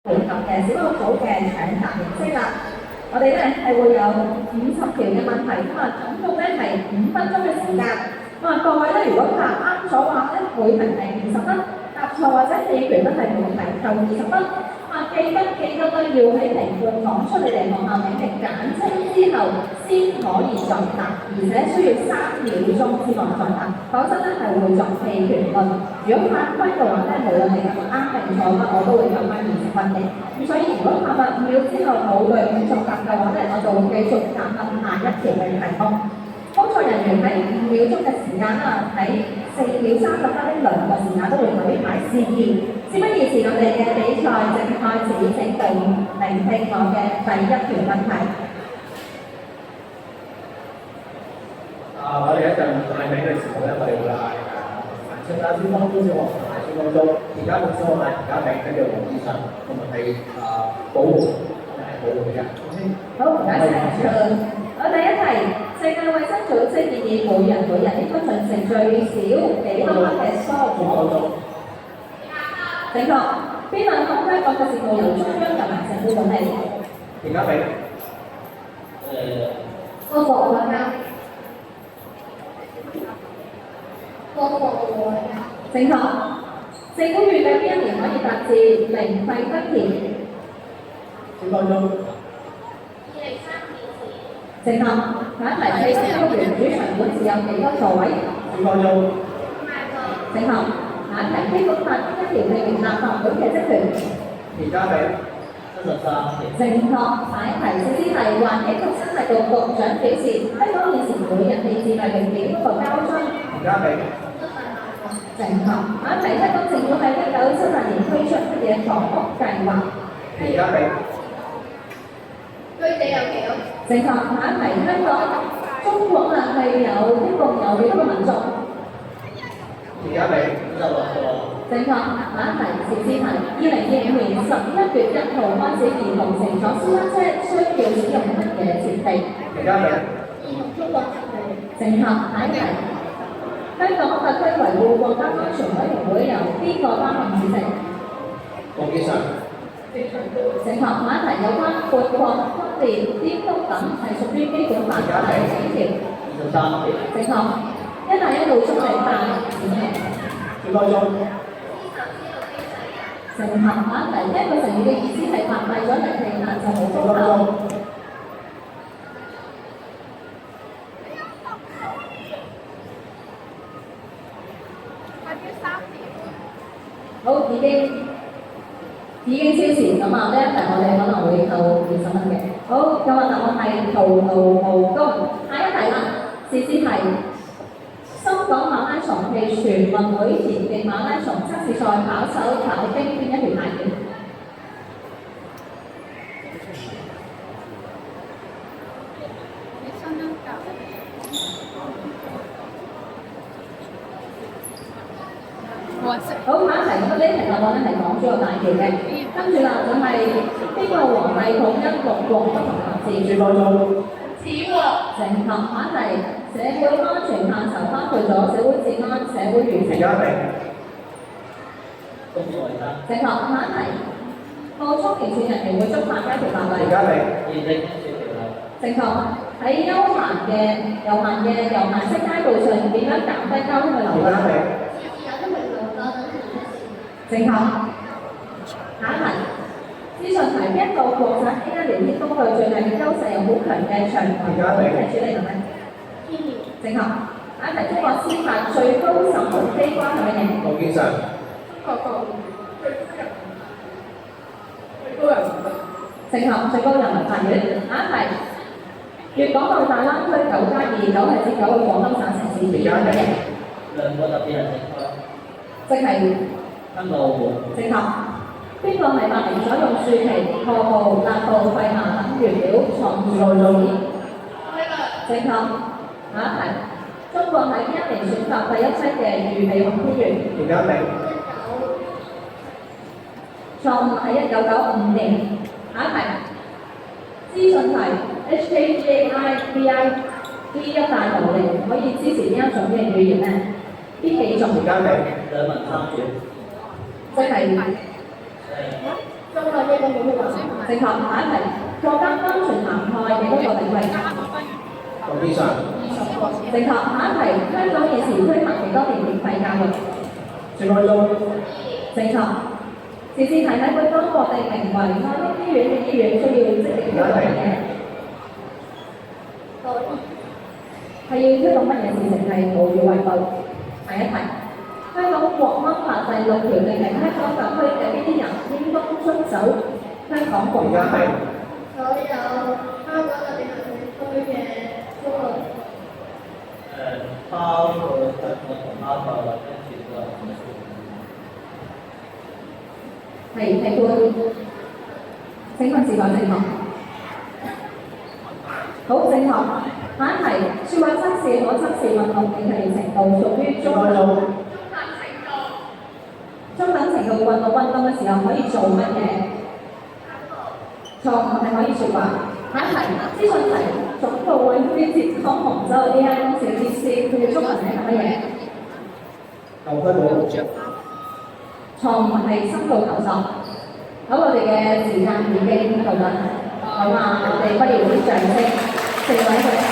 配合嘅小學組嘅搶答形式啦。我哋咧係會有50條嘅問題，總共咧係5分鐘嘅時間。各位咧，如果答啱咗話咧，每題係20分；答錯或者棄權都係每題扣20分。記得咧要喺評判講出你哋學校名嘅簡稱之後，先可以作答，而且需要3秒鐘之內作答，否則咧係會作棄權論。如果犯規嘅話咧，無論你答啱定錯，我都會扣翻20分嘅。咁所以如果85秒之後冇隊伍作答嘅話咧，我就會繼續答下一條嘅題目。工作人員喺5秒鐘嘅時間啦，喺4秒30分呢2個時間都會舉牌示意。事不宜遲，我哋嘅比賽正開始，請隊伍聆聽我嘅第一條問題。我哋一陣嗌名嘅時候咧，我哋會嗌陳家先鋒、朱小學同埋孫光中。而家本身我嗌而家名跟住黃志晨同埋係保護，係保護嘅。好，唔該晒。我第一題，世界衛生組織建議每人應該進食最少幾多克嘅蔬果？正確。邊兩項香港嘅事務由中央人民政府管理？而家名國防國家。正確。政府預計邊一年可以達至零廢不填？孫光中。正確。下一題，飛機屋苑主場館設有幾多座位？孫光中。正確。下一題，基本法邊一條訂明立法會嘅職權？而家名73條。正確。下一題，試題，環境及生態局局長表示，香港現時每日棄置大約幾多個膠樽？而家名正確。下一題，香港政府喺1978年推出乜嘢房屋計劃？而家名居地有幾多？正確。下一題，香港中國係一共有幾多個民族？而家名56個。正確。下一題，試題，2025年11月1號開始，兒童乘坐私家車需要使用乜嘢設備？而家名正確。下一題，香港特區維護國家安全委員會由邊個擔任主席？黃建常。正確。下一題，有關撥擴、分裂、顛覆等係屬於基本法第幾條23條。正確。一帶一路中領辦孫光中。正確。下一題，一個成語嘅意思係拍賣咗人哋，但就冇功效。好，已經超時，咁呢一題我哋可能會扣20分嘅。好，今日答案係徒勞無功。下一題啦，試題。深港馬拉松係全運會田徑馬拉松測試賽跑手跑經邊一條大橋？好，下一題，咁呢題答案咧係港珠澳大橋嘅。跟住啦，就係邊個皇帝統一六國不同文字？孫光中。正確。下一題，社會安全範疇包括咗社會治安、社會完成。而家名公共衞生。正確。下一題，冒充廉署人員會觸犯一條法例。而家名現職條例。正確。喺悠閒嘅遊行式街道上點樣減低交通嘅流量？正確。下一題，資訊題，邊一個國產 AI 聊天工具最大嘅優勢有好強嘅長台係處理能力？正確。下一題，中國司法最高審判機關係乜嘢？黃建常。正確，最高人民法院。下一題，粵港澳大灣區9+2，9係指9個廣東省城市之乜嘢？兩個特別行政區。即係香港澳門。正確。邊個係發明咗用樹皮、破布、蠟布、廢麻等原料創造紙？正確。下一題，中國喺邊一年選擇第一批嘅預備控編員？而家名錯誤，係1995年。下一題，資訊題 HKGAI、BI、一帶一路可以支持邊一種嘅語言呢？邊幾種？而家名兩文三語。即係中國呢個冇錯，正確。下一題，國家安全涵蓋嘅嗰個定位。國際上，正確。下一題，香港現時推行幾多年免費教育？4分鐘，正確。時事題喺本港國定名為愛的醫院嘅醫院需要積極推動乜嘢？係要推動乜嘢事情係無語為報？第一題，香港國安法第6條訂明香港特區嘅邊啲人應當遵守香港國安法？所有香港特別行政區嘅中國包括同包括跟住個係會，請問是否正確？好，正確。下一題，説話測試可測試運動競技程度屬於中等程度運動嘅時候可以做乜嘢？錯誤係可以説話。下一題，資訊題，總部位於浙江杭州 AI 公司嘅佢嘅中文名係乜嘢？9分冇。錯誤係深度搜索。好，我哋嘅時間已經到啦，咁我哋不如啲掌聲，4位嘅選